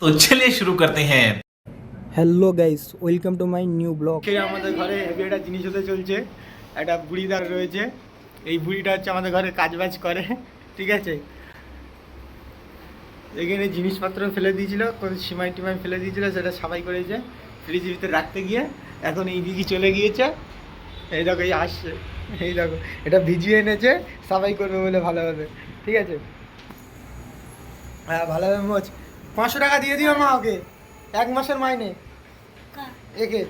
तो चलिए शुरू करते हैं। Hello guys, welcome to my new blog. আমাদের ঘরে হেভি একটা জিনিস হতে চলছে। একটা বুড়িদার রয়েছে, এই বুড়িটা হচ্ছে আমাদের ঘরে কাজবাজ করে, ঠিক আছে। এখানে জিনিসপত্র ফেলে দিয়েছিল, সিমাই টিমাই ফেলে দিয়েছিল, সেটা সাফাই করেছে ফ্রিজের ভিতরে রাখতে গিয়ে। এখন এই দিকে চলে গিয়েছে, এই দেখো এই আসছে, এই দেখো এটা ভিজিয়ে এনেছে, সাফাই করবে বলে ভালোভাবে, ঠিক আছে। হ্যাঁ ভালোভাবে মোচ। 500 টাকা দিয়ে দিও মা ওকে, 1 মাসের মাইনে একে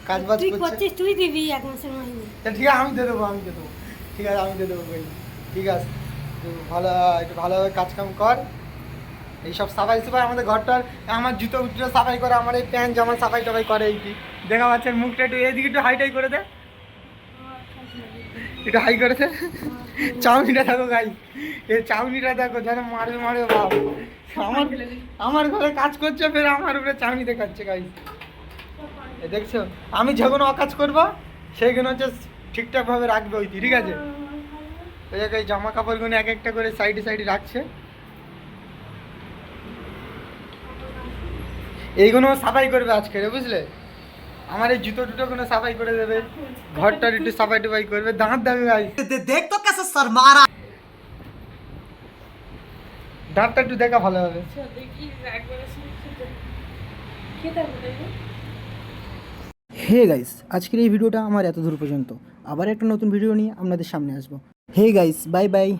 কাজ বাজ করছে। তুই দিবি 1 মাসের মাইনে। ঠিক আছে আমি দিয়ে দেবো, ঠিক আছে আমি দিয়ে দেবো ভাই, ঠিক আছে। একটু ভালোভাবে কাজ কাম কর। এইসব সাফাই সাফাই আমাদের ঘরটার, আমার জুতো উঠে সাফাই করে, আমার এই প্যান্ট জামা সাফাই টাফাই করে। এইটি দেখা পাচ্ছে মুখটা একটু এদিকে একটু হাইটাই করে দে, একটু হাই করেছে। চাউনিটা দেখো গাই, এই চাউনিটা দেখো যেন মারবে মারবে বাপ। আমার ঘরে কাজ করছে, ফের আমার উপরে চাউনি দেখাচ্ছে গাই। দেখছো আমি যখন অকাজ করবো সেইগুলো হচ্ছে ঠিকঠাকভাবে রাখবে ওইটি, ঠিক আছে। ওই জায়গায় জামা কাপড়গুলো এক একটা করে সাইডে সাইডে রাখছে। এইগুলো সাফাই করবে আজকে, বুঝলে। আমার এই জুতো টুটোগুলো সাফাই করে দেবে, ঘরটার একটু সাফাই টুফাই করবে। দাঁত দেবে ভাই, দেখ তো কেসে শর্মারা, দাঁতটা একটু দেখা ভালো হবে। হে গাইস, আজকের এই ভিডিওটা আমার এত দূর পর্যন্ত। আবার একটা নতুন ভিডিও নিয়ে আপনাদের সামনে আসবো। Hey guys, bye by.